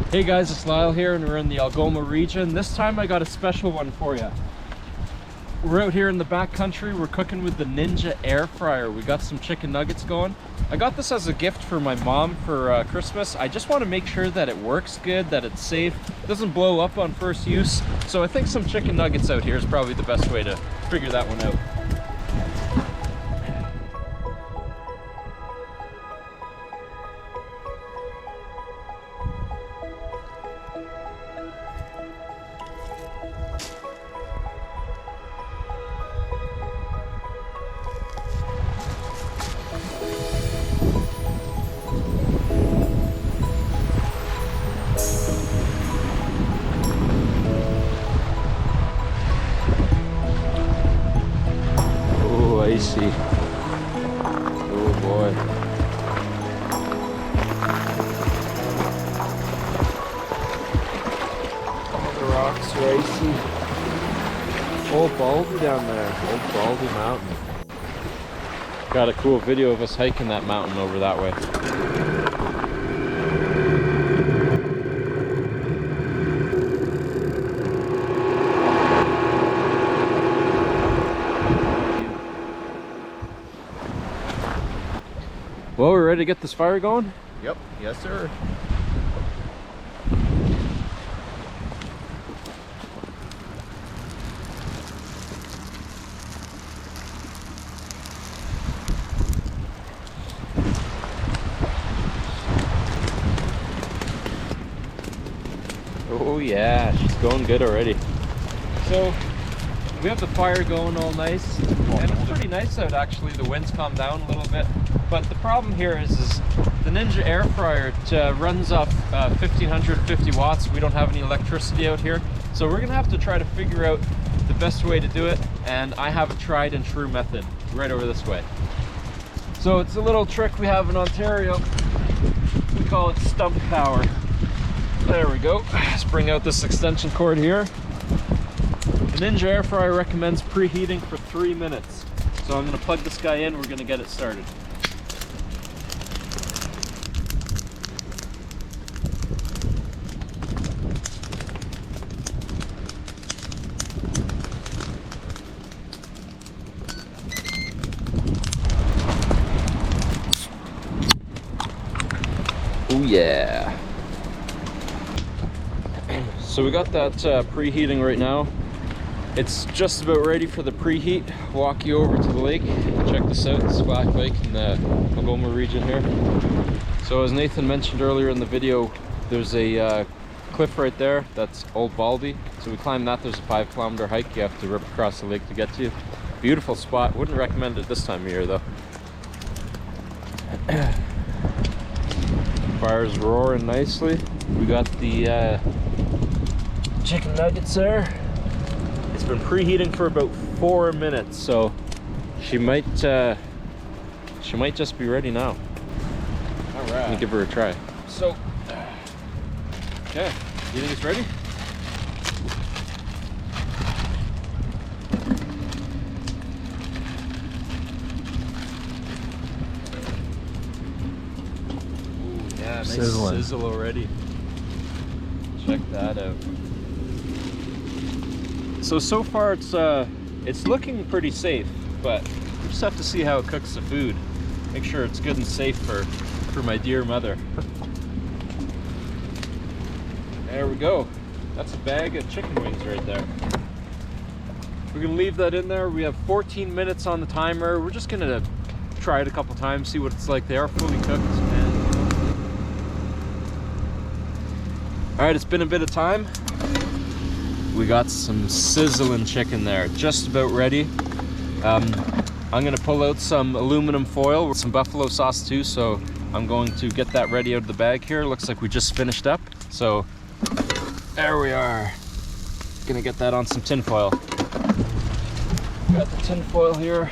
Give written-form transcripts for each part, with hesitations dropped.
Hey guys, it's Lyle here and we're in the Algoma region. This time I got a special one for you. We're out here in the back country. We're cooking with the Ninja air fryer. We got some chicken nuggets going. I got this as a gift for my mom for Christmas. I just want to make sure that it works good, that it's safe, doesn't blow up on first use. So I think some chicken nuggets out here is probably the best way to figure that one out. I see. Oh boy. All the rocks are icy. Old Baldy down there. Old Baldy Mountain. Got a cool video of us hiking that mountain over that way. Well, we're ready to get this fire going? Yep, yes sir. Oh yeah, she's going good already. So, we have the fire going all nice, and it's pretty nice out actually. The wind's calmed down a little bit. But the problem here is the Ninja air fryer, it runs off 1550 watts. We don't have any electricity out here. So we're gonna have to try to figure out the best way to do it. And I have a tried and true method right over this way. So it's a little trick we have in Ontario. We call it stump power. There we go. Let's bring out this extension cord here. The Ninja air fryer recommends preheating for 3 minutes. So I'm gonna plug this guy in, we're gonna get it started. Oh yeah. So we got that preheating right now. It's just about ready for the preheat. Walk you over to the lake. Check this out, it's Black Lake in the Algoma region here. So as Nathan mentioned earlier in the video, there's a cliff right there. That's Old Baldy. So we climb that. There's a 5-kilometer hike. You have to rip across the lake to get to. Beautiful spot. Wouldn't recommend it this time of year though. Fire's roaring nicely. We got the chicken nuggets there. It's been preheating for about 4 minutes, so she might just be ready now. All right. Let me give her a try. So, okay, you think it's ready? Ooh, yeah, nice sizzle already. Check that out. So far it's looking pretty safe, but we just have to see how it cooks the food. Make sure it's good and safe for my dear mother. There we go. That's a bag of chicken wings right there. We're gonna leave that in there. We have 14 minutes on the timer. We're just gonna try it a couple times, see what it's like. They are fully cooked. All right, it's been a bit of time. We got some sizzling chicken there, just about ready. I'm gonna pull out some aluminum foil with some buffalo sauce too, so I'm going to get that ready out of the bag here. Looks like we just finished up. So there we are. Gonna get that on some tin foil. Got the tin foil here.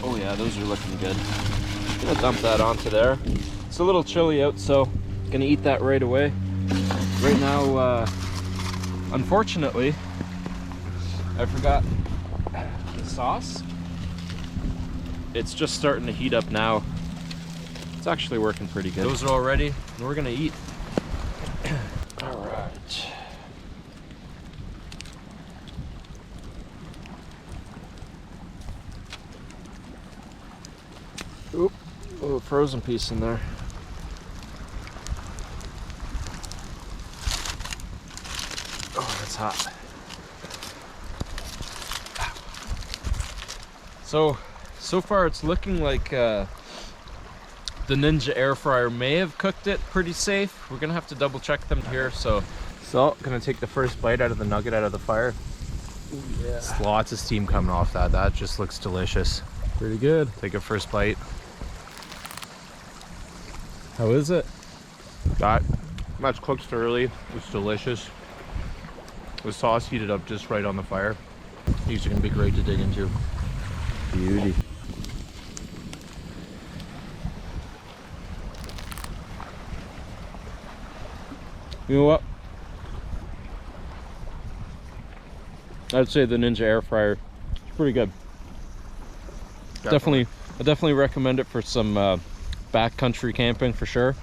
Oh yeah, those are looking good. Gonna dump that onto there. It's a little chilly out, so gonna eat that right away. Right now, unfortunately, I forgot the sauce. It's just starting to heat up now. It's actually working pretty good. Those are all ready, and we're gonna eat. All right. Oop, a little frozen piece in there. Oh, that's hot. So far it's looking like the Ninja air fryer may have cooked it pretty safe. We're gonna have to double check them here. So gonna take the first bite out of the nugget out of the fire. Ooh, yeah. There's lots of steam coming off that. That just looks delicious. Pretty good. Take a first bite. How is it? That's cooked thoroughly. It's delicious. The sauce heated up just right on the fire. These are gonna be great to dig into. Beauty. You know what? I'd say the Ninja air fryer is pretty good. I definitely recommend it for some backcountry camping for sure.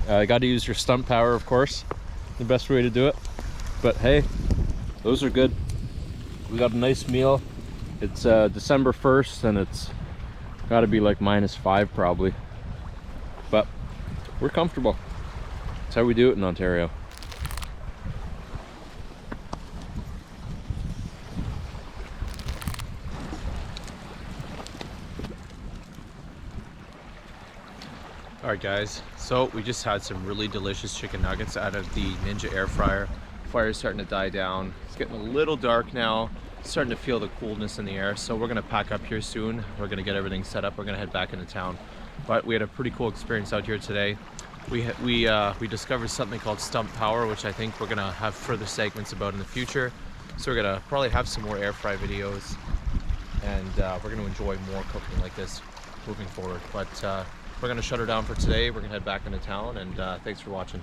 Got to use your stump power, of course, the best way to do it. But hey, those are good. We got a nice meal. It's December 1st, and it's got to be like -5 probably. But we're comfortable. That's how we do it in Ontario. All right, guys. So we just had some really delicious chicken nuggets out of the Ninja air fryer. Fire's starting to die down. It's getting a little dark now. Starting to feel the coolness in the air, so we're gonna pack up here soon. We're gonna get everything set up. We're gonna head back into town. But we had a pretty cool experience out here today. We discovered something called stump power, which I think we're gonna have further segments about in the future. So we're gonna probably have some more air fry videos, and we're gonna enjoy more cooking like this moving forward. But we're gonna shut her down for today. We're gonna head back into town, and thanks for watching.